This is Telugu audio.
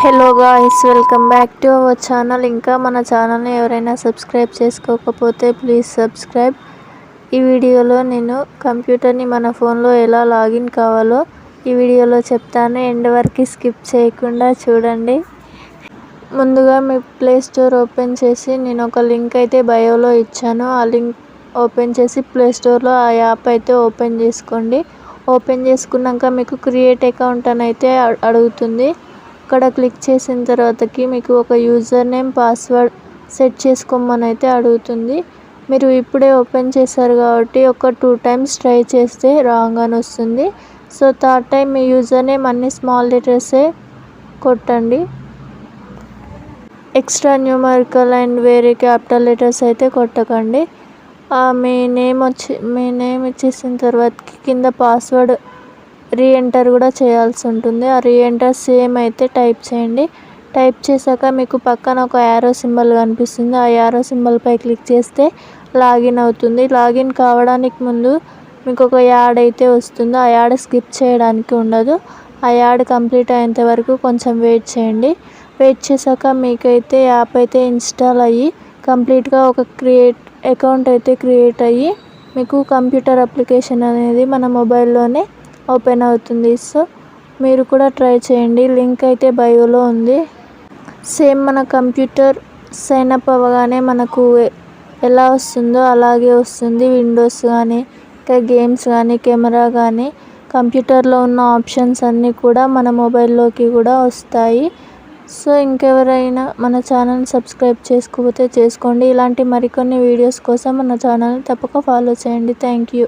Hello guys, welcome back to our channel. ఇంకా మన ఛానల్ని ఎవరైనా సబ్స్క్రైబ్ చేసుకోకపోతే ప్లీజ్ సబ్స్క్రైబ్. ఈ వీడియోలో నేను కంప్యూటర్ని మన ఫోన్లో ఎలా లాగిన్ కావాలో ఈ వీడియోలో చెప్తాను. ఎండ్ వరకు స్కిప్ చేయకుండా చూడండి. ముందుగా మీ ప్లే స్టోర్ ఓపెన్ చేసి నేను ఒక లింక్ అయితే బయోలో ఇచ్చాను. ఆ లింక్ ఓపెన్ చేసి ప్లే స్టోర్లో ఆ యాప్ అయితే ఓపెన్ చేసుకోండి. ఓపెన్ చేసుకున్నాక మీకు క్రియేట్ అకౌంట్ అని అయితే అడుగుతుంది. అక్కడ క్లిక్ చేసిన తర్వాతకి మీకు ఒక యూజర్ నేమ్ పాస్వర్డ్ సెట్ చేసుకోమని అయితే అడుగుతుంది. మీరు ఇప్పుడే ఓపెన్ చేశారు కాబట్టి ఒక 2 times ట్రై చేస్తే రాంగ్ అని వస్తుంది. సో థర్డ్ టైం మీ యూజర్ నేమ్ అన్ని స్మాల్ లెటర్సే కొట్టండి. ఎక్స్ట్రా న్యూమరికల్ అండ్ వేరే క్యాపిటల్ లెటర్స్ అయితే కొట్టకండి. మీ నేమ్ ఇచ్చేసిన తర్వాతకి కింద పాస్వర్డ్ రీఎంటర్ కూడా చేయాల్సి ఉంటుంది. ఆ రీఎంటర్ సేమ్ అయితే టైప్ చేయండి. టైప్ చేశాక మీకు పక్కన ఒక యారో సింబల్ కనిపిస్తుంది. ఆ యారో సింబల్పై క్లిక్ చేస్తే లాగిన్ అవుతుంది. లాగిన్ కావడానికి ముందు మీకు ఒక యాడ్ అయితే వస్తుంది. ఆ యాడ్ స్కిప్ చేయడానికి ఉండదు. ఆ యాడ్ కంప్లీట్ అయ్యేంత వరకు కొంచెం వెయిట్ చేయండి. వెయిట్ చేశాక మీకైతే యాప్ అయితే ఇన్స్టాల్ అయ్యి కంప్లీట్గా ఒక అకౌంట్ అయితే క్రియేట్ అయ్యి మీకు కంప్యూటర్ అప్లికేషన్ అనేది మన మొబైల్లోనే ఓపెన్ అవుతుంది. సో మీరు కూడా ట్రై చేయండి. లింక్ అయితే బయోలో ఉంది. సేమ్ మన కంప్యూటర్ సైన్ అప్ అవ్వగానే మనకు ఎలా వస్తుందో అలాగే వస్తుంది. విండోస్ కానీ, ఇంకా గేమ్స్ కానీ, కెమెరా కానీ, కంప్యూటర్లో ఉన్న ఆప్షన్స్ అన్నీ కూడా మన మొబైల్లోకి కూడా వస్తాయి. సో ఇంకెవరైనా మన ఛానల్ని సబ్స్క్రైబ్ చేసుకోకపోతే చేసుకోండి. ఇలాంటి మరికొన్ని వీడియోస్ కోసం మన ఛానల్ని తప్పక ఫాలో చేయండి. Thank you.